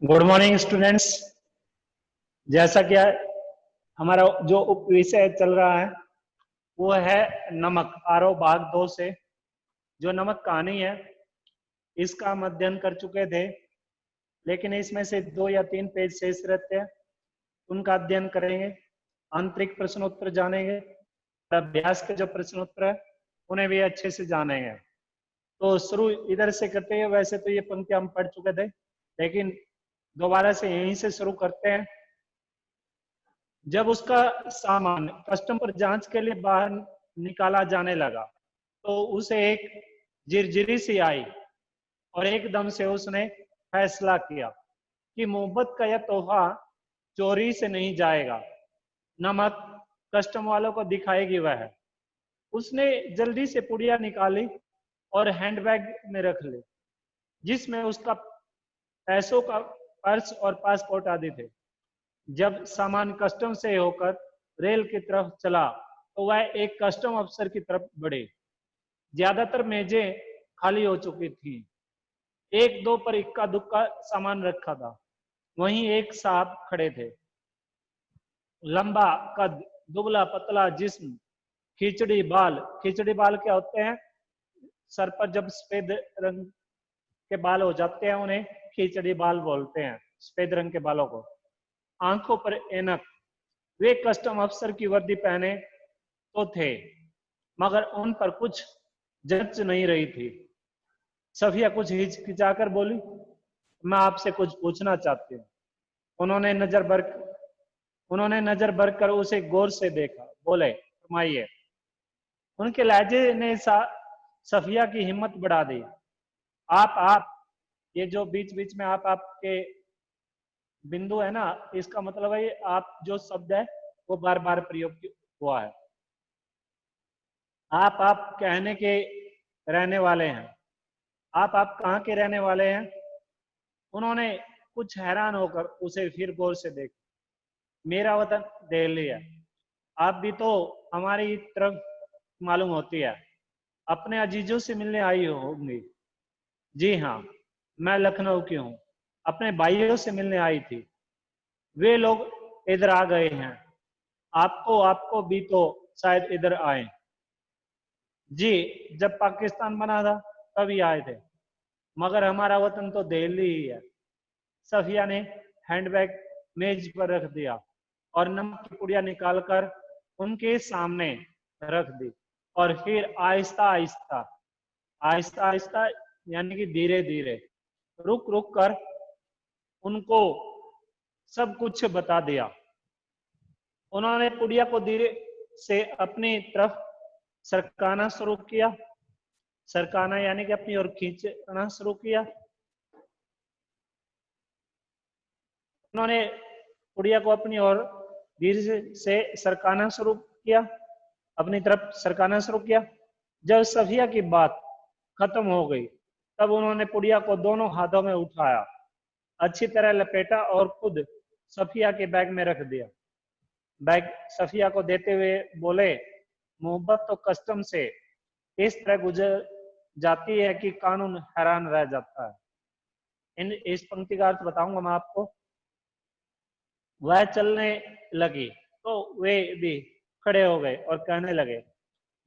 Good morning students. जैसा कि हमारा जो विषय चल रहा है वो है नमक। आरोह भाग 2 से जो नमक कहानी है इसका हम अध्ययन कर चुके थे, लेकिन इसमें से 2 या 3 पेज शेष रहते हैं, उनका अध्ययन करेंगे। आंतरिक प्रश्नोत्तर जानेंगे, अभ्यास के जो प्रश्नोत्तर है उन्हें भी अच्छे से जानेंगे। तो शुरू इधर से करते हैं। वैसे तो ये पंक्ति हम पढ़ चुके थे, लेकिन दोबारा से यहीं से शुरू करते हैं। जब उसका सामान कस्टम पर जांच के लिए बाहर निकाला जाने लगा तो उसे एक झिरझिरी सी आई और एकदम से उसने फैसला किया कि मोहब्बत का यह तोहफा चोरी से नहीं जाएगा। नमक कस्टम वालों को दिखाएगी वह। उसने जल्दी से पुड़िया निकाली और हैंडबैग में रख ली, जिसमें उसका पैसों का पर्स और पासपोर्ट आदि थे। जब सामान कस्टम से होकर रेल की तरफ चला तो वह एक कस्टम अफसर की तरफ बढ़े। ज्यादातर मेजें खाली हो चुकी थी, एक दो पर इक्का दुक्का सामान रखा था। वहीं एक साहब खड़े थे, लंबा कद, दुबला पतला जिस्म, खिचड़ी बाल। खिचड़ी बाल क्या होते हैं? सर पर जब सफेद रंग के बाल हो जाते हैं उन्हें खिचड़ी बाल बोलते हैं, सफेद रंग के बालों को। आंखों पर ऐनक। वे कस्टम अफसर की वर्दी पहने तो थे, मगर उन पर कुछ जच नहीं रही थी। सफिया कुछ हिचकिचाकर बोली, मैं आपसे कुछ पूछना चाहती हूँ। उन्होंने नजर भर कर उसे गौर से देखा। बोले, फरमाइए। उनके लहजे ने सफिया की हिम्मत बढ़ा दी। आप ये जो बीच बीच में आप आपके बिंदु है ना, इसका मतलब है आप जो शब्द है वो बार बार प्रयोग हुआ है। आप कहने के रहने वाले हैं। आप कहाँ के रहने वाले हैं? उन्होंने कुछ हैरान होकर उसे फिर गौर से देखा। मेरा वतन दिल्ली है। आप भी तो हमारी तरफ मालूम होती है, अपने अजीजों से मिलने आई होंगी। जी हाँ, मैं लखनऊ की हूँ, अपने भाइयों से मिलने आई थी। वे लोग इधर आ गए हैं। आपको भी तो शायद इधर आए। जी, जब पाकिस्तान बना था तभी आए थे, मगर हमारा वतन तो दिल्ली ही है। सफिया ने हैंडबैग मेज पर रख दिया और नमक की पुड़िया निकालकर उनके सामने रख दी, और फिर आहिस्ता आहिस्ता आहिस्ता आहिस्ता यानी कि धीरे धीरे रुक रुक कर उनको सब कुछ बता दिया। उन्होंने पुड़िया को धीरे से अपनी तरफ सरकाना शुरू किया। सरकाना यानी कि अपनी ओर खींचना शुरू किया। उन्होंने पुड़िया को अपनी ओर धीरे से सरकाना शुरू किया, अपनी तरफ सरकाना शुरू किया। जब सफिया की बात खत्म हो गई तब उन्होंने पुड़िया को दोनों हाथों में उठाया, अच्छी तरह लपेटा और खुद सफिया के बैग में रख दिया। बैग सफिया को देते हुए बोले, मोहब्बत तो कस्टम से इस तरह गुजर जाती है कि कानून हैरान रह जाता है। इस पंक्ति का अर्थ बताऊंगा मैं आपको। वह चलने लगी तो वे भी खड़े हो गए और कहने लगे,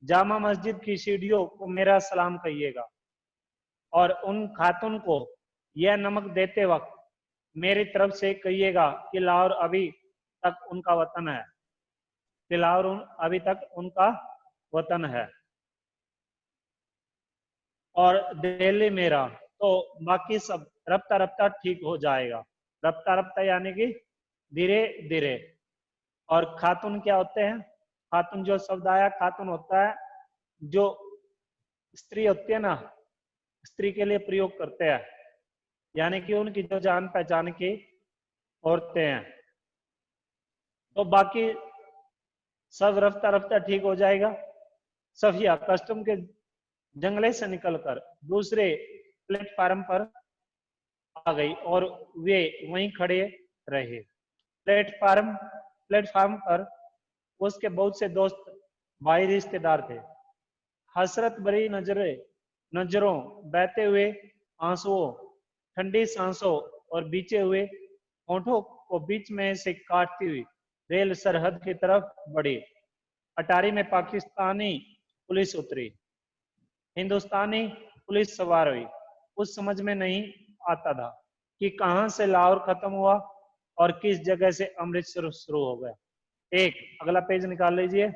जामा मस्जिद की सीढ़ियों को मेरा सलाम कहिएगा, और उन खातून को यह नमक देते वक्त मेरी तरफ से कहिएगा कि लाहौर अभी तक उनका वतन है, कि लाहौर अभी तक उनका वतन है और दिल्ली मेरा। तो बाकी सब रफ्ता रफ्ता ठीक हो जाएगा। रफ्ता रफ्ता यानी कि धीरे धीरे। और खातून क्या होते हैं? खातून जो शब्द आया, खातून होता है जो स्त्री होती है ना, स्त्री के लिए प्रयोग करते हैं, यानी कि उनकी जो जान पहचान की औरतें हैं। तो बाकी सब रफ्ता रफ्ता ठीक हो जाएगा। सफिया कस्टम के जंगले से निकलकर दूसरे प्लेटफार्म पर आ गई और वे वहीं खड़े रहे। प्लेटफार्म पर उसके बहुत से दोस्त, भाई, रिश्तेदार थे। हसरत भरी नजरों, बहते हुए आंसुओं, ठंडी सांसों और बीचे हुए होठों को बीच में से काटती हुई रेल सरहद की तरफ बढ़ी। अटारी में पाकिस्तानी पुलिस उतरी, हिंदुस्तानी पुलिस सवार हुई। कुछ समझ में नहीं आता था कि कहां से लाहौर खत्म हुआ और किस जगह से अमृतसर शुरू हो गया। एक अगला पेज निकाल लीजिए।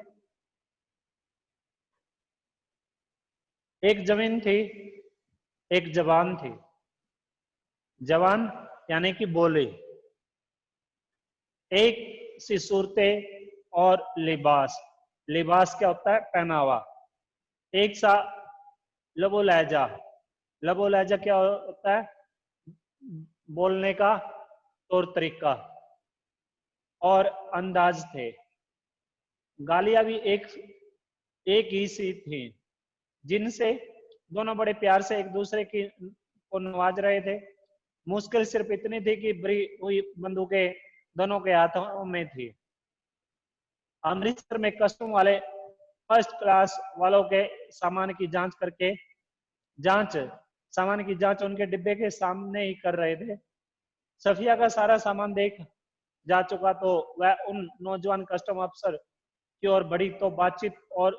एक जमीन थी, एक जवान थी। जवान यानी कि बोले, एक सी सूरतें और लिबास। लिबास क्या होता है? पहनावा। एक सा लबो लहजा। लबो लहजा क्या होता है? बोलने का तौर तरीका और अंदाज थे। गालियां भी एक ही सी थी, जिनसे दोनों बड़े प्यार से एक दूसरे की को नवाज रहे थे। मुश्किल सिर्फ इतनी थी कि भरी हुई बंदूकें दोनों के हाथों में थी। अमृतसर में कस्टम वाले फर्स्ट क्लास वालों के सामान की जांच उनके डिब्बे के सामने ही कर रहे थे। सफिया का सारा सामान देख जा चुका तो वह उन नौजवान कस्टम अफसर की ओर बढ़ी तो बातचीत और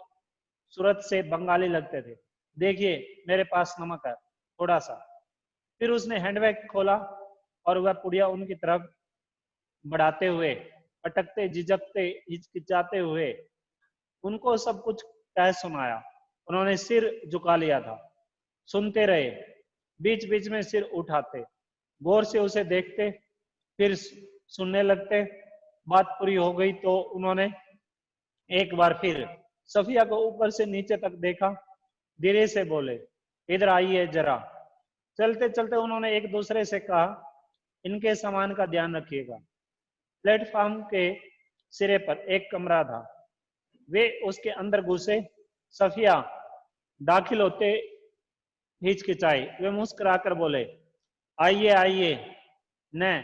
सूरत से बंगाली लगते थे। देखिए मेरे पास नमक है, थोड़ा सा। फिर उसने हैंडबैग खोला और वह पुड़िया उनकी तरफ बढ़ाते हुए, अटकते, झिझकते, हिचकिचाते हुए उनको सब कुछ कह सुनाया। उन्होंने सिर झुका लिया था, सुनते रहे, बीच बीच में सिर उठाते, गौर से उसे देखते, फिर सुनने लगते। बात पूरी हो गई तो उन्होंने एक बार फिर सफिया को ऊपर से नीचे तक देखा, धीरे से बोले, इधर आइए जरा। चलते चलते उन्होंने एक दूसरे से कहा, इनके सामान का ध्यान रखिएगा। प्लेटफॉर्म के सिरे पर एक कमरा था, वे उसके अंदर घुसे। सफिया दाखिल होते हिचकिचाई, वे मुस्कुराकर बोले, आइए आइए। न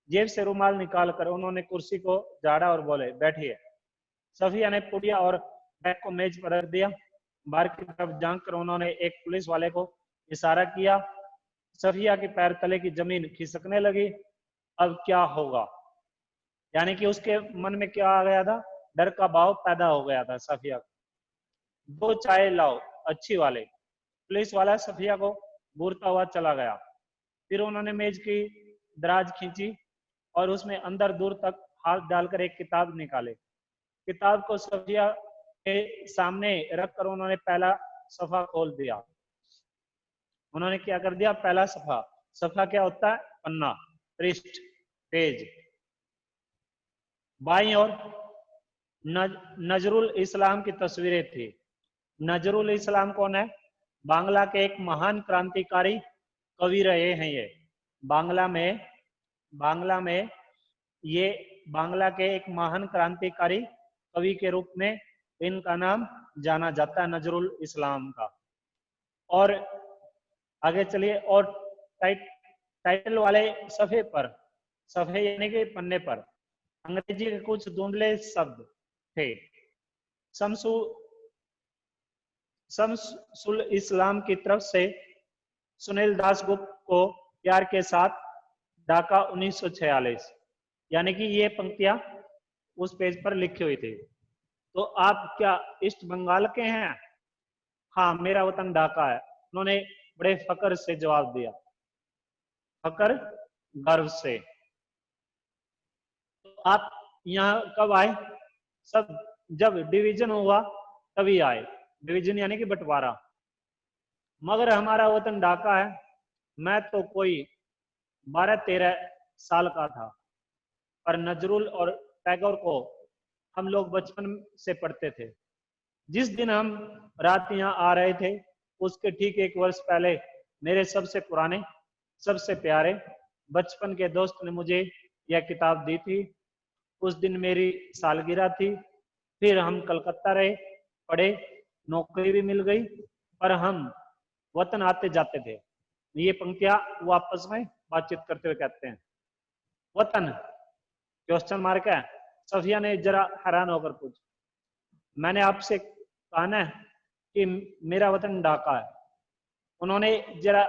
जेब से रुमाल निकालकर उन्होंने कुर्सी को झाड़ा और बोले, बैठिए। सफिया ने पुड़िया और बैग को मेज पर रख दिया। बाहर की तरफ झांक कर उन्होंने एक पुलिस वाले को इशारा किया। सफिया के पैर तले की जमीन खिसकने लगी। अब क्या होगा? यानी कि उसके मन में क्या आ गया था? डर का भाव पैदा हो गया था सफिया को। दो चाय लाओ, अच्छी वाले। पुलिस वाला सफिया को घूरता हुआ चला गया। फिर उन्होंने मेज की दराज खींची और उसमें अंदर दूर तक हाथ डालकर एक किताब निकाले। किताब को सफिया के सामने रखकर उन्होंने पहला सफा खोल दिया। उन्होंने क्या कर दिया? पहला सफा। सफा क्या होता है? पन्ना, पृष्ठ, पेज। बाईं ओर नजरुल इस्लाम की तस्वीरें थी। नजरुल इस्लाम कौन है? बांग्ला के एक महान क्रांतिकारी कवि रहे हैं ये। बांग्ला में ये बांग्ला के एक महान क्रांतिकारी कवि के रूप में इनका नाम जाना जाता है, नजरुल इस्लाम का। और आगे चलिए। और टाइटल वाले सफे पर, सफे यानी कि पन्ने पर, अंग्रेजी के कुछ धुंधले शब्द थे। शम्सुल इस्लाम की तरफ से सुनील दासगुप्त को प्यार के साथ, ढाका 1946। यानी कि ये पंक्तियां उस पेज पर लिखी हुई थी। तो आप क्या ईस्ट बंगाल के हैं? हाँ, मेरा वतन ढाका है। उन्होंने बड़े फकर से जवाब दिया, फकर, गर्व से। तो आप यहाँ कब आए? सब जब डिवीजन हुआ तभी आए। डिवीजन यानी कि बंटवारा। मगर हमारा वतन ढाका है। मैं तो कोई 12-13 साल का था, पर नजरुल और टैगोर को हम लोग बचपन से पढ़ते थे। जिस दिन हम रात यहाँ आ रहे थे उसके ठीक 1 वर्ष पहले मेरे सबसे पुराने, सबसे प्यारे बचपन के दोस्त ने मुझे यह किताब दी थी। उस दिन मेरी सालगिरह थी। फिर हम कलकत्ता रहे, पढ़े, नौकरी भी मिल गई, पर हम वतन आते जाते थे। ये पंक्तियां वो आपस में बातचीत करते हुए कहते हैं। वतन क्वेश्चन मार्क है। सफिया ने जरा हैरान होकर पूछा, मैंने आपसे कहा ना कि मेरा वतन ढाका है। उन्होंने जरा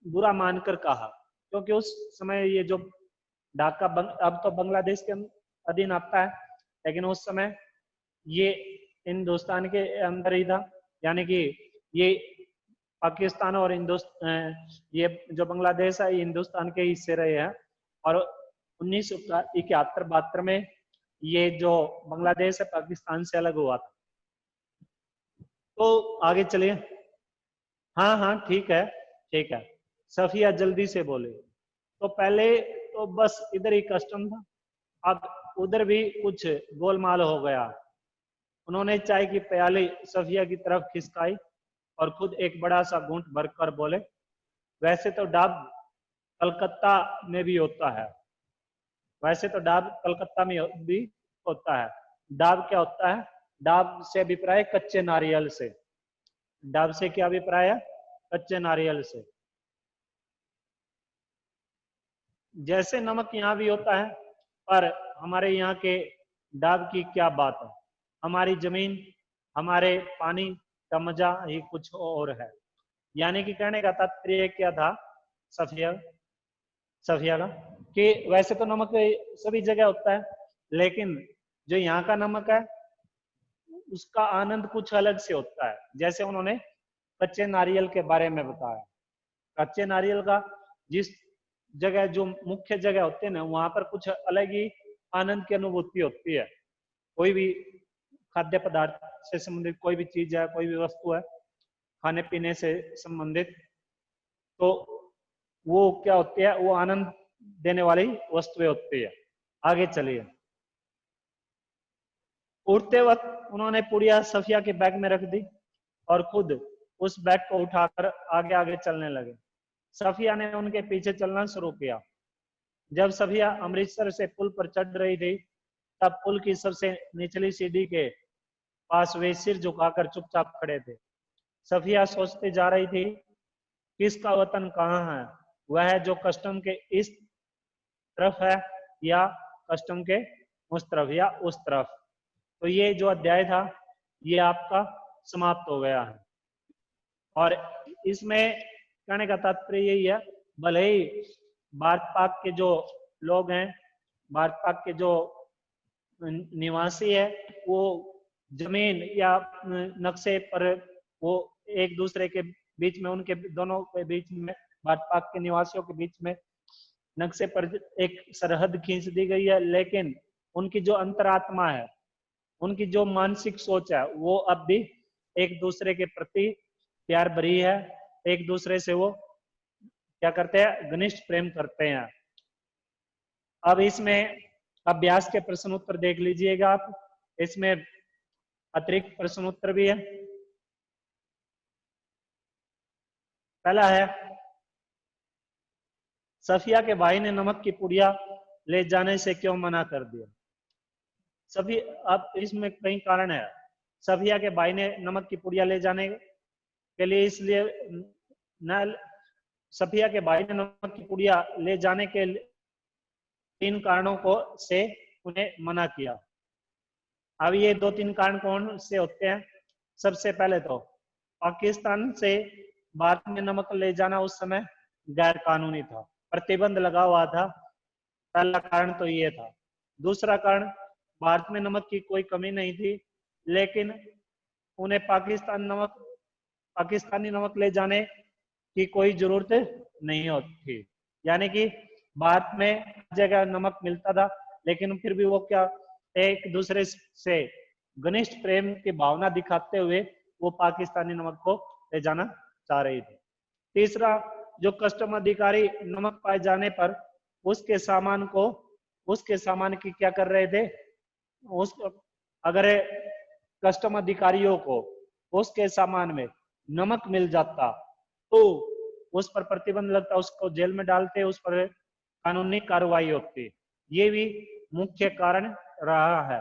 बुरा मानकर कहा, क्योंकि उस समय ये जो ढाका अब तो बांग्लादेश के अधीन आता है, लेकिन उस समय ये हिंदुस्तान के अंदर ही था, यानी कि ये पाकिस्तान और ये जो बांग्लादेश है ये हिंदुस्तान के हिस्से रहे हैं। और 1971-72 में ये जो बांग्लादेश है पाकिस्तान से अलग हुआ था। तो आगे चलिए। हाँ हाँ ठीक है ठीक है, सफिया जल्दी से बोले। तो पहले तो बस इधर ही कस्टम था, अब उधर भी कुछ गोलमाल हो गया। उन्होंने चाय की प्याली सफिया की तरफ खिसकाई और खुद एक बड़ा सा घूंट भरकर बोले, वैसे तो डाब कलकत्ता में भी होता है। वैसे तो डाब कलकत्ता में भी होता है। डाब क्या होता है? डाब से अभिप्राय कच्चे नारियल से। डाब से क्या अभिप्राय है? कच्चे नारियल से। जैसे नमक यहाँ भी होता है, पर हमारे यहाँ के डाब की क्या बात है। हमारी जमीन, हमारे पानी का मजा ही कुछ और है। यानी कि कहने का तात्पर्य क्या था सफिया सफिया का, कि वैसे तो नमक सभी जगह होता है, लेकिन जो यहाँ का नमक है उसका आनंद कुछ अलग से होता है। जैसे उन्होंने कच्चे नारियल के बारे में बताया। कच्चे नारियल का जिस जगह जो मुख्य जगह होते हैं ना, वहां पर कुछ अलग ही आनंद की अनुभूति होती है। कोई भी खाद्य पदार्थ से संबंधित कोई भी चीज है, कोई भी वस्तु है खाने पीने से संबंधित, तो वो क्या होती है, वो आनंद देने वाली वस्तुएं होती है। आगे चलिए। उड़ते वक्त उन्होंने पुड़िया सफिया के बैग में रख दी और खुद उस बैग को उठाकर आगे आगे चलने लगे। सफिया ने उनके पीछे चलना शुरू किया। जब सफिया अमृतसर से पुल पर चढ़ रही थी, तब पुल की सबसे निचली सीढ़ी के पास वे सिर झुकाकर चुपचाप खड़े थे। सफिया सोचते जा रही थी, किसका वतन कहाँ है? वह जो कस्टम के इस तरफ है या कस्टम के उस तरफ या उस तरफ। तो ये जो अध्याय था ये आपका समाप्त हो गया है। और इसमें कहने का तात्पर्य यही है, भले ही भारत पाक के जो लोग हैं, भारत पाक के जो निवासी है, वो जमीन या नक्शे पर वो एक दूसरे के बीच में, उनके दोनों के बीच में, भारत पाक के निवासियों के बीच में नक्शे पर एक सरहद खींच दी गई है, लेकिन उनकी जो अंतरात्मा है, उनकी जो मानसिक सोच है, वो अब भी एक दूसरे के प्रति प्यार भरी है। एक दूसरे से वो क्या करते हैं? घनिष्ठ प्रेम करते हैं। अब इसमें अभ्यास के प्रश्न उत्तर देख लीजिएगा आप। इसमें अतिरिक्त प्रश्न उत्तर भी है। पहला है, सफिया के भाई ने नमक की पुड़िया ले जाने से क्यों मना कर दिया? सभी, अब इसमें कई कारण है। सफिया के भाई ने नमक की पुड़िया ले जाने के लिए इसलिए न सफिया के भाई ने नमक की पुड़िया ले जाने के 3 कारणों को से उन्हें मना किया। अब ये 2-3 कारण कौन से होते हैं? सबसे पहले तो पाकिस्तान से भारत में नमक ले जाना उस समय गैर कानूनी था, प्रतिबंध लगा हुआ था। पहला कारण तो ये था। दूसरा कारण, भारत में नमक की कोई कमी नहीं थी, लेकिन उन्हें पाकिस्तानी नमक ले जाने की कोई जरूरत नहीं होती। यानी कि भारत में जगह नमक मिलता था, लेकिन फिर भी वो क्या, एक दूसरे से घनिष्ठ प्रेम की भावना दिखाते हुए वो पाकिस्तानी नमक को ले जाना चाह रही थी। तीसरा, जो कस्टम अधिकारी नमक पाए जाने पर उसके सामान की क्या कर रहे थे, अगर कस्टम अधिकारियों को उसके सामान में नमक मिल जाता तो उस पर प्रतिबंध लगता, उसको जेल में डालते, उस पर कानूनी कार्रवाई होती। ये भी मुख्य कारण रहा है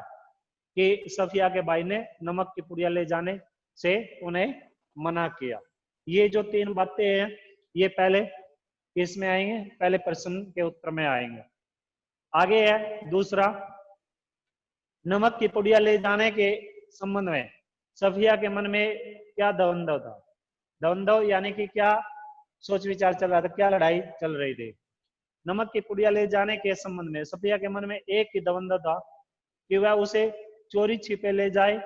कि सफिया के भाई ने नमक की पुड़िया ले जाने से उन्हें मना किया। ये जो 3 बातें हैं ये पहले इसमें आएंगे, पहले प्रश्न के उत्तर में आएंगे। आगे है दूसरा, नमक की पुड़िया ले जाने के संबंध में सफिया के मन में क्या द्वंद्व था? द्वंद्व यानी कि क्या सोच विचार चल रहा था, क्या लड़ाई चल रही थी? नमक की पुड़िया ले जाने के संबंध में सफिया के मन में एक ही दवंद था कि वह उसे चोरी छिपे ले जाए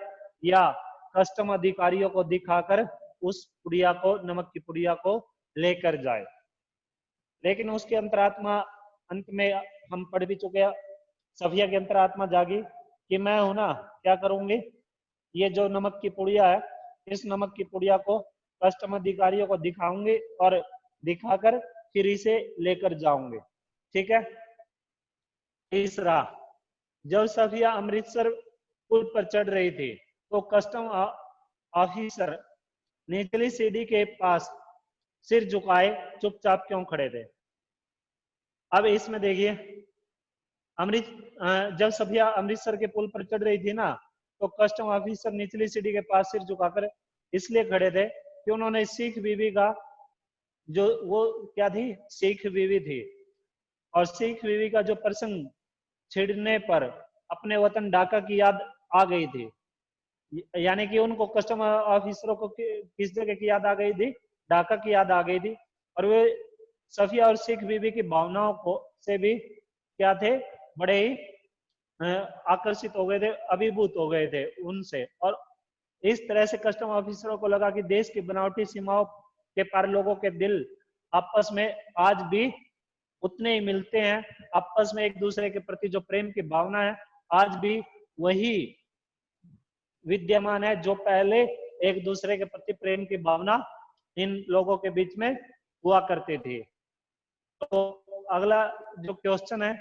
या कस्टम अधिकारियों को दिखाकर उस पुड़िया को, नमक की पुड़िया को लेकर जाए। लेकिन उसकी अंतरात्मा, अंत में हम पढ़ भी चुके हैं, सफिया की अंतरात्मा जागी कि मैं हूं ना, क्या करूंगी, ये जो नमक की पुड़िया है, इस नमक की पुड़िया को कस्टम अधिकारियों को दिखाऊंगी और दिखाकर फिर इसे लेकर जाऊंगी। ठीक है। तीसरा, जब सफिया अमृतसर पुल पर चढ़ रही थी तो कस्टम ऑफिसर निचली सीढ़ी के पास सिर झुकाए चुपचाप क्यों खड़े थे। अब इसमें देखिए, जब सफिया अमृतसर के पुल पर चढ़ रही थी ना, तो कस्टम ऑफिसर निचली सीढ़ी के पास सिर झुकाकर इसलिए खड़े थे कि उन्होंने सिख बीवी का, जो वो क्या थी, सिख बीवी थी, और सिख बीवी का जो प्रसंग छिड़ने पर अपने वतन ढाका की याद आ गई थी। यानी कि उनको कस्टम ऑफिसरों को किस जगह की याद आ गई थी, ढाका की याद आ गई थी, और वे सफिया और सिख बीवी की भावनाओं को से भी क्या थे, बड़े ही आकर्षित हो गए थे, अभिभूत हो गए थे उनसे। और इस तरह से कस्टम ऑफिसरों को लगा कि देश की बनावटी सीमाओं के पार लोगों के दिल आपस में आज भी उतने ही मिलते हैं, आपस में एक दूसरे के प्रति जो प्रेम की भावना है आज भी वही विद्यमान है जो पहले एक दूसरे के प्रति प्रेम की भावना इन लोगों के बीच में हुआ करती थी। तो अगला जो क्वेश्चन है,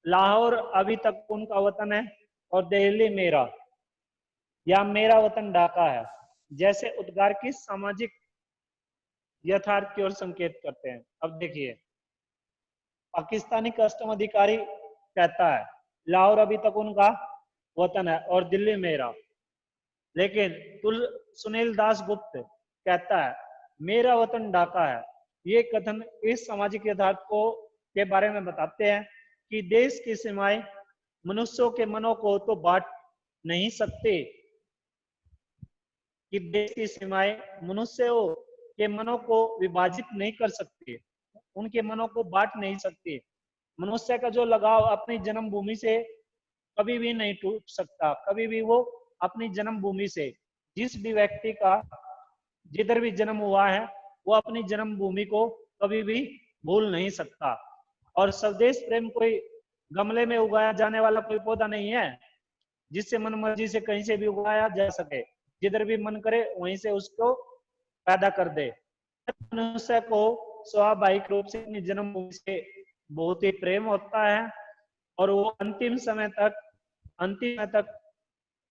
लाहौर अभी तक उनका वतन है और दिल्ली मेरा, या मेरा वतन ढाका है, जैसे उद्गार की सामाजिक यथार्थ की ओर संकेत करते हैं। अब देखिए, पाकिस्तानी कस्टम अधिकारी कहता है लाहौर अभी तक उनका वतन है और दिल्ली मेरा, लेकिन सुनील दास गुप्त कहता है मेरा वतन ढाका है। ये कथन इस सामाजिक यथार्थ को के बारे में बताते हैं कि देश की सीमाएं मनुष्यों के मनों को तो बांट नहीं सकते, कि देश की सीमाएं मनुष्यों के मनों को विभाजित नहीं कर सकती, उनके मनों को बांट नहीं सकती। मनुष्य का जो लगाव अपनी जन्मभूमि से कभी भी नहीं टूट सकता, कभी भी वो अपनी जन्मभूमि से, जिस भी व्यक्ति का जिधर भी जन्म हुआ है वो अपनी जन्मभूमि को कभी भी भूल नहीं सकता। और स्वदेश प्रेम कोई गमले में उगाया जाने वाला कोई पौधा नहीं है जिससे मन मर्जी से कहीं से भी उगाया जा सके, जिधर भी मन करे वहीं से उसको पैदा कर दे। मनुष्य को स्वाभाविक रूप से अपनी जन्मभूमि से बहुत ही प्रेम होता है और वो अंतिम समय तक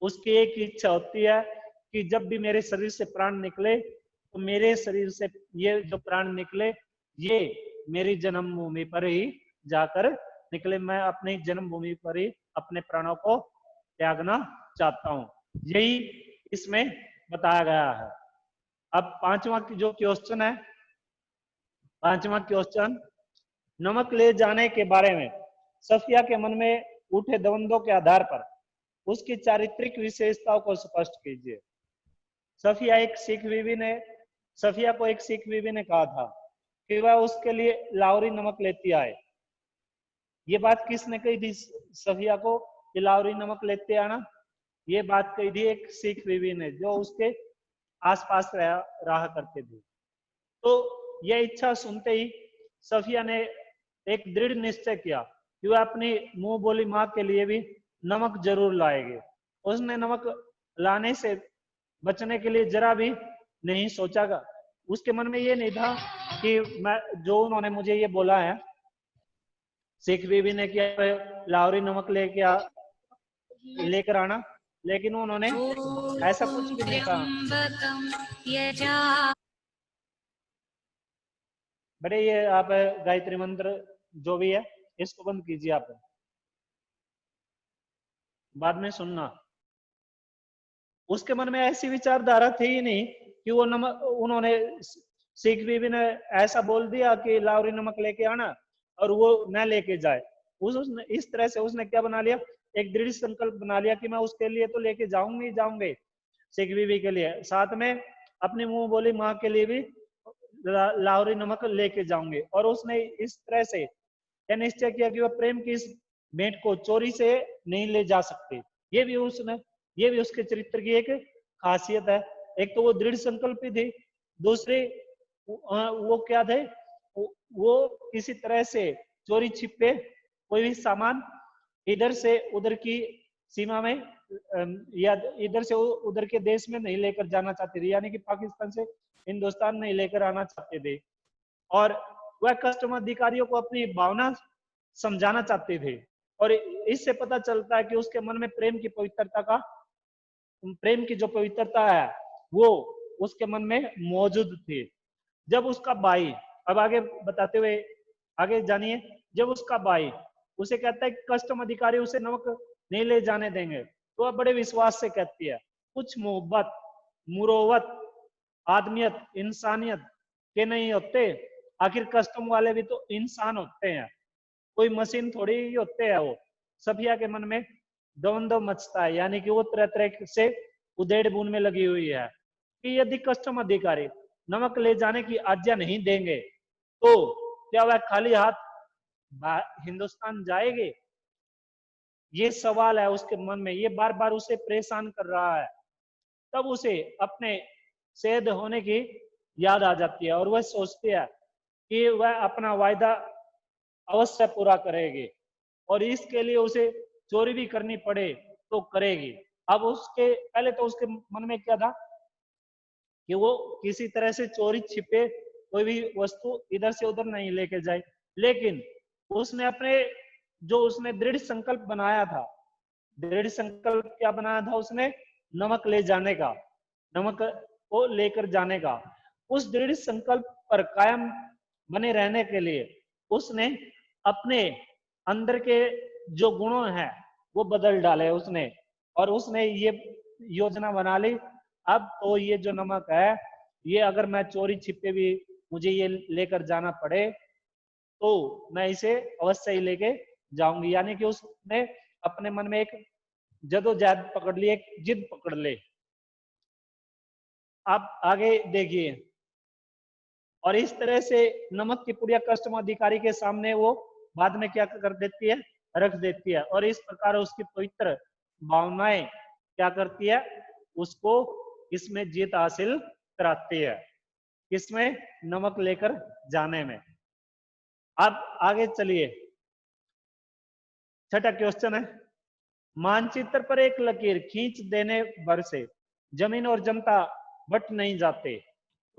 उसकी एक इच्छा होती है कि जब भी मेरे शरीर से प्राण निकले तो मेरे शरीर से ये जो प्राण निकले ये मेरी जन्मभूमि पर ही जाकर निकले, मैं अपनी जन्मभूमि पर ही अपने प्राणों को त्यागना चाहता हूं, यही इसमें बताया गया है। अब पांचवा जो क्वेश्चन है, पांचवा क्वेश्चन, नमक ले जाने के बारे में सफिया के मन में उठे द्वंद्वों के आधार पर उसकी चारित्रिक विशेषताओं को स्पष्ट कीजिए। सफिया को एक सिख बीवी ने कहा था कि वह उसके लिए लाहौरी नमक लेती आए। ये बात किसने कही थी सफिया को कि लाहौरी नमक लेते आना? ये बात कही थी एक सिख बीवी ने जो उसके आसपास रहा करते थे। तो यह इच्छा सुनते ही सफिया ने एक दृढ़ निश्चय किया कि वह अपनी मुंह बोली माँ के लिए भी नमक जरूर लाएंगे। उसने नमक लाने से बचने के लिए जरा भी नहीं सोचा। उसके मन में ये नहीं था कि मैं जो उन्होंने मुझे ये बोला है सिख बीवी ने किया लाहौरी नमक लेकर आना, लेकिन उन्होंने ऐसा कुछ भी नहीं कहा। बड़े ये आप गायत्री मंत्र जो भी है इसको बंद कीजिए, आप बाद में सुनना। उसके मन में ऐसी विचारधारा थी ही नहीं कि वो नमक, उन्होंने सिख बीबी ने ऐसा बोल दिया कि लाहौरी नमक लेके आना और वो न लेके जाए। उसने इस तरह से उसने क्या बना लिया, एक दृढ़ संकल्प बना लिया कि मैं उसके लिए तो लेके जाऊंगे सिख बीबी के लिए, साथ में अपनी मुंह बोली माँ के लिए भी लाहौरी नमक लेके जाऊंगे। और उसने इस तरह से क्या निश्चय किया कि वह प्रेम की इस भेंट को चोरी से नहीं ले जा सकते। ये भी उसके चरित्र की एक खासियत है। एक तो वो दृढ़ संकल्पी थे, दूसरे वो क्या थे, वो किसी तरह से चोरी छिपे कोई भी सामान इधर से उधर की सीमा में या इधर से उधर के देश में नहीं लेकर जाना चाहते थे, यानी कि पाकिस्तान से हिंदुस्तान नहीं लेकर आना चाहते थे। और वह कस्टम अधिकारियों को अपनी भावना समझाना चाहते थे। और इससे पता चलता है कि उसके मन में प्रेम की जो पवित्रता है वो उसके मन में मौजूद थी। जब उसका भाई, अब आगे बताते हुए आगे जानिए, जब उसका भाई उसे कहता है कि कस्टम अधिकारी उसे नमक नहीं ले जाने देंगे, तो वह बड़े विश्वास से कहती है, कुछ मोहब्बत, मुरोवत, आदमियत, इंसानियत के नहीं होते? आखिर कस्टम वाले भी तो इंसान होते हैं, कोई मशीन थोड़ी ही होते हैं। वो सफिया के मन में द्वंद्व मचता है, यानी कि वो तरह तरह से उधेड़ बुन में लगी हुई है कि यदि कस्टम अधिकारी नमक ले जाने की आज्ञा नहीं देंगे तो क्या वह खाली हाथ हिंदुस्तान जाएंगे? ये सवाल है उसके मन में, ये बार बार उसे परेशान कर रहा है। तब उसे अपने शहीद होने की याद आ जाती है और वह सोचती है कि वह अपना वायदा अवश्य पूरा करेगी और इसके लिए उसे चोरी भी करनी पड़े तो करेगी। अब उसके पहले तो उसके मन में क्या था कि वो किसी तरह से चोरी छिपे कोई भी वस्तु इधर से उधर नहीं लेके जाए, लेकिन उसने अपने जो उसने दृढ़ संकल्प बनाया था, दृढ़ संकल्प क्या बनाया था उसने? नमक ले जाने का, नमक को लेकर जाने का। उस दृढ़ संकल्प पर कायम बने रहने के लिए उसने अपने अंदर के जो गुणों हैं वो बदल डाले उसने, और उसने ये योजना बना ली, अब तो ये जो नमक है ये अगर मैं चोरी छिपे भी मुझे ये लेकर जाना पड़े तो मैं इसे अवश्य ही लेके जाऊंगी। यानी कि उसने अपने मन में एक जदोजहद पकड़ ली, एक जिद पकड़ ले। आप आगे देखिए, और इस तरह से नमक की पुड़िया कस्टम अधिकारी के सामने वो बाद में क्या कर देती है, रख देती है, और इस प्रकार उसकी पवित्र भावनाएं क्या करती है, उसको इसमें जीत हासिल कराती है, इसमें नमक लेकर जाने में। अब आगे चलिए, छठा क्वेश्चन है, मानचित्र पर एक लकीर खींच देने भर से जमीन और जनता बट नहीं जाते,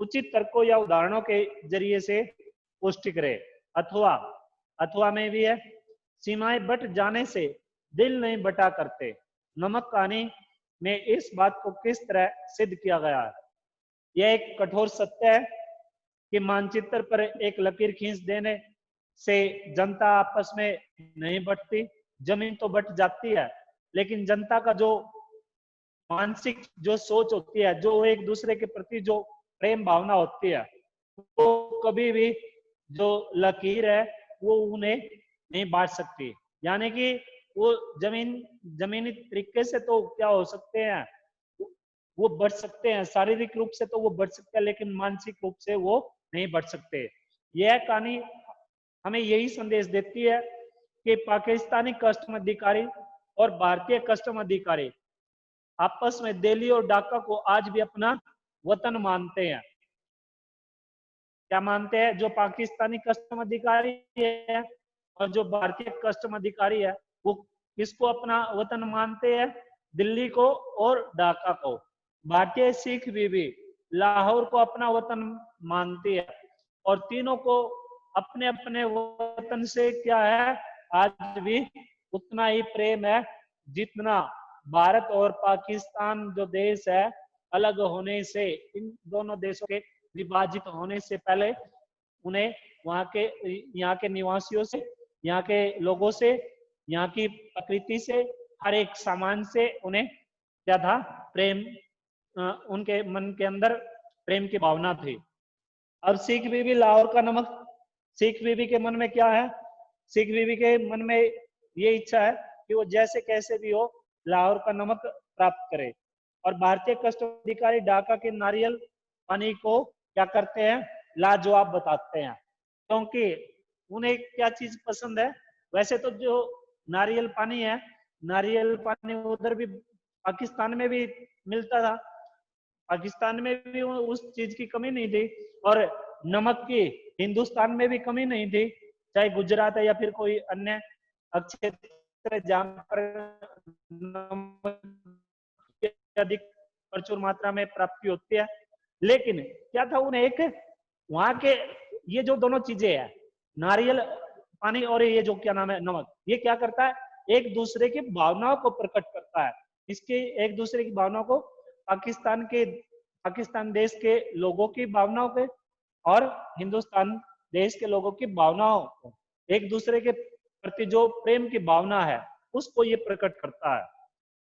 उचित तर्कों या उदाहरणों के जरिए से पुष्टि करें। अथवा, अथवा में भी है, सीमाएं बट जाने से दिल नहीं बटा करते, नमक कहानी में इस बात को किस तरह सिद्ध किया गया है? यह एक कठोर सत्य है कि मानचित्र पर एक लकीर खींच देने से जनता आपस में नहीं बटती, जमीन तो बट जाती है, लेकिन जनता का जो मानसिक जो सोच होती है, जो एक दूसरे के प्रति जो प्रेम भावना होती है, वो कभी भी जो लकीर है वो उन्हें नहीं बांट सकती। यानी कि वो जमीनी तरीके से तो क्या हो सकते हैं, वो बढ़ सकते हैं, शारीरिक रूप से तो वो बढ़ सकते हैं, लेकिन मानसिक रूप से वो नहीं बढ़ सकते। यह कहानी हमें यही संदेश देती है कि पाकिस्तानी कस्टम अधिकारी और भारतीय कस्टम अधिकारी आपस में दिल्ली और ढाका को आज भी अपना वतन मानते हैं। क्या मानते हैं? जो पाकिस्तानी कस्टम अधिकारी है और जो भारतीय कस्टम अधिकारी है वो किसको अपना वतन मानते हैं? दिल्ली को और ढाका को। भारतीय सिख भी लाहौर को अपना वतन मानती है, और तीनों को अपने अपने वतन से क्या है, आज भी उतना ही प्रेम है जितना भारत और पाकिस्तान जो देश है अलग होने से, इन दोनों देशों के विभाजित होने से पहले उन्हें यहाँ के निवासियों से, यहाँ के लोगों से, यहाँ की प्रकृति से, हर एक सामान से उन्हें क्या था, प्रेम, उनके मन के अंदर प्रेम की भावना थी। अब सिख बीबी लाहौर का नमक, सिख बीबी के मन में क्या है? सिख बीबी के मन में ये इच्छा है कि वो जैसे कैसे भी हो लाहौर का नमक प्राप्त करे, और भारतीय कस्टम अधिकारी ढाका के नारियल पानी को क्या करते हैं, लाजवाब बताते हैं, क्योंकि उन्हें क्या चीज पसंद है। वैसे तो जो नारियल पानी है, नारियल पानी उधर भी पाकिस्तान में भी मिलता था, पाकिस्तान में भी उस चीज की कमी नहीं थी, और नमक की हिंदुस्तान में भी कमी नहीं थी, चाहे गुजरात है या फिर कोई अन्य क्षेत्र जहां पर नमक की अधिक प्रचुर मात्रा में प्राप्ति होती है। लेकिन क्या था, उन्हें एक वहां के ये जो दोनों चीजें है, नारियल पानी और ये जो क्या नाम है नमक, ये क्या करता है, एक दूसरे की भावनाओं को प्रकट करता है। इसके एक दूसरे की भावनाओं को, पाकिस्तान देश के लोगों की भावनाओं के और हिंदुस्तान देश के लोगों की भावनाओं को, एक दूसरे के प्रति जो प्रेम की भावना है उसको ये प्रकट करता है।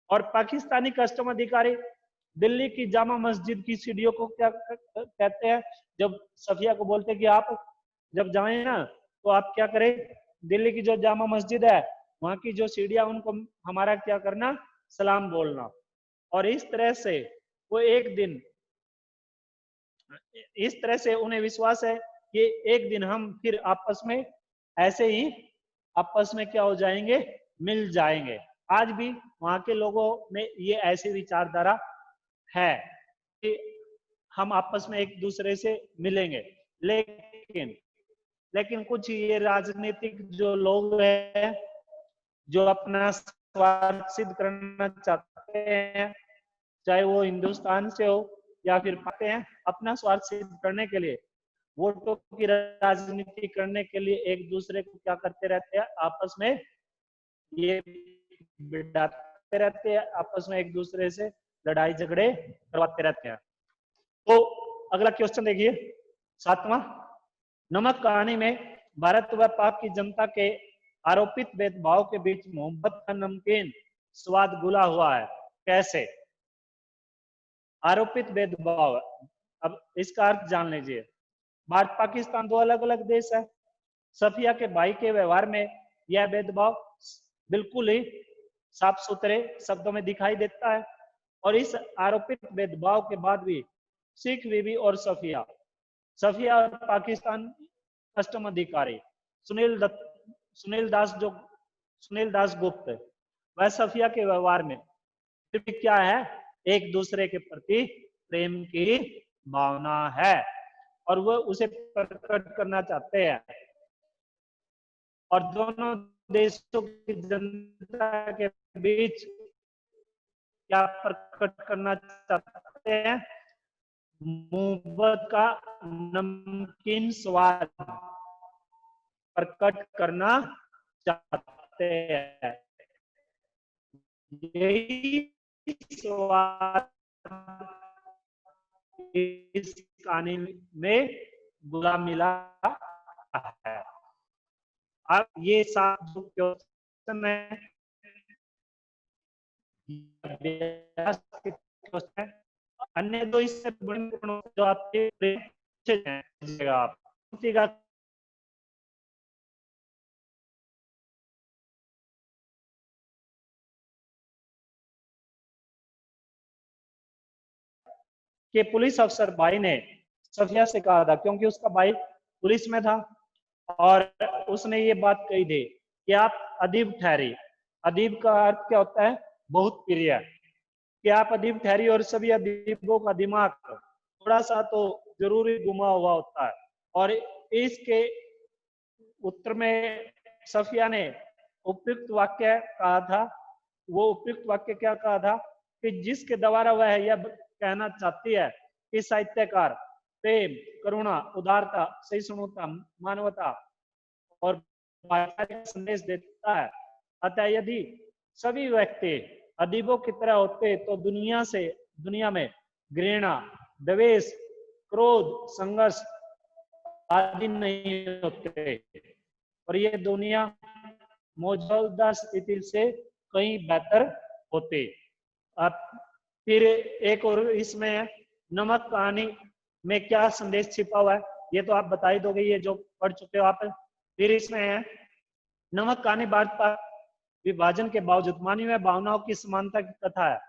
और पाकिस्तानी कस्टम अधिकारी दिल्ली की जामा मस्जिद की सीढ़ियों को क्या कहते हैं, जब सफिया को बोलते हैं कि आप जब जाए ना तो आप क्या करें, दिल्ली की जो जामा मस्जिद है वहां की जो सीढ़ियां, उनको हमारा क्या करना, सलाम बोलना। और इस तरह से वो एक दिन, इस तरह से उन्हें विश्वास है कि एक दिन हम फिर आपस में ऐसे ही आपस में क्या हो जाएंगे, मिल जाएंगे। आज भी वहां के लोगों में ये ऐसी विचारधारा है कि हम आपस में एक दूसरे से मिलेंगे। लेकिन लेकिन कुछ ये राजनीतिक जो लोग हैं, जो अपना स्वार्थ सिद्ध करना चाहते हैं, चाहे वो हिंदुस्तान से हो या फिर पाते हैं, अपना स्वार्थ सिद्ध करने के लिए, वोटों की राजनीति करने के लिए एक दूसरे को क्या करते रहते हैं, आपस में ये बिठाते रहते हैं, आपस में एक दूसरे से लड़ाई झगड़े करवाते रहते हैं। तो अगला क्वेश्चन देखिए, 7वां, नमक कहानी में भारत व पाक की जनता के आरोपित भेदभाव के बीच मोहब्बत का नमकीन स्वाद घुला हुआ है, कैसे। आरोपित भेदभाव, अब इसका अर्थ जान लीजिए। भारत पाकिस्तान दो अलग अलग देश है। सफिया के भाई के व्यवहार में यह भेदभाव बिल्कुल ही साफ सुथरे शब्दों में दिखाई देता है। और इस आरोपित भेदभाव के बाद भी सिख बीबी और सफिया और पाकिस्तान कस्टम अधिकारी सुनील दास गुप्त, वह सफिया के व्यवहार में फिर भी क्या है, एक दूसरे के प्रति प्रेम की भावना है और वो उसे प्रकट करना चाहते हैं। और दोनों देशों की जनता के बीच क्या प्रकट करना चाहते हैं, मोहब्बत का नमकीन स्वाद प्रकट करना चाहते हैं। यही स्वाद इस कहानी में बुला मिला है। अब ये सात जो क्वेश्चन है, अन्य दो इससे बड़े जो आपके पूछे जाएंगे, आप कि पुलिस अफसर भाई ने सफिया से कहा था, क्योंकि उसका भाई पुलिस में था और उसने ये बात कही थी कि आप अदीब ठहरी। अदीब का अर्थ क्या होता है, बहुत प्रिय, कि आप अदीब ठहरी। और सभी अदीबों का दिमाग थोड़ा सा तो जरूर ही घुमा हुआ होता है। और इसके उत्तर में सफिया ने उपयुक्त वाक्य कहा था। वो उपयुक्त वाक्य क्या कहा था कि जिसके द्वारा वह यह कहना चाहती है कि साहित्यकार प्रेम, करुणा, उदारता, सहिष्णुता, मानवता और भाईचारे का संदेश देता है। अतः यदि सभी व्यक्ति अदीबों की तरह होते तो दुनिया में घृणा, द्वेष, क्रोध, संघर्ष आदि नहीं होते और ये दुनिया मौजूदा स्थिति से कहीं बेहतर होते। अब फिर एक और इसमें नमक कहानी में क्या संदेश छिपा हुआ है, ये तो आप बता ही दोगे, ये जो पढ़ चुके हो आप। फिर इसमें है नमक कहानी भारत पाक विभाजन के बावजूद मानवीय में भावनाओं की समानता की कथा है,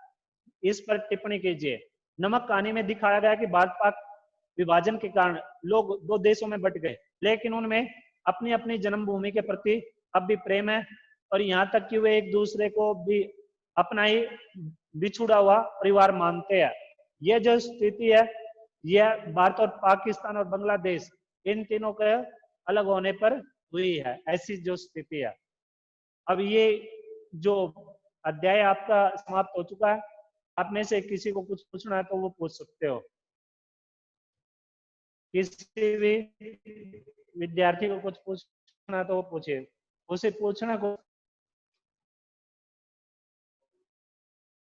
इस पर टिप्पणी कीजिए। नमक कहानी में दिखाया गया कि भारत पाक विभाजन के कारण लोग दो देशों में बट गए, लेकिन उनमें अपनी अपनी जन्मभूमि के प्रति अब भी प्रेम है, और यहाँ तक कि वे एक दूसरे को भी अपना ही बिछुड़ा हुआ परिवार मानते हैं। यह जो स्थिति है, यह भारत और पाकिस्तान और बांग्लादेश इन तीनों के अलग होने पर हुई है, ऐसी जो स्थिति है। अब ये जो अध्याय आपका समाप्त हो चुका है। आप में से किसी को कुछ पूछना है तो वो पूछ सकते हो। किसी भी विद्यार्थी को कुछ पूछना है तो वो पूछे, उसे पूछना को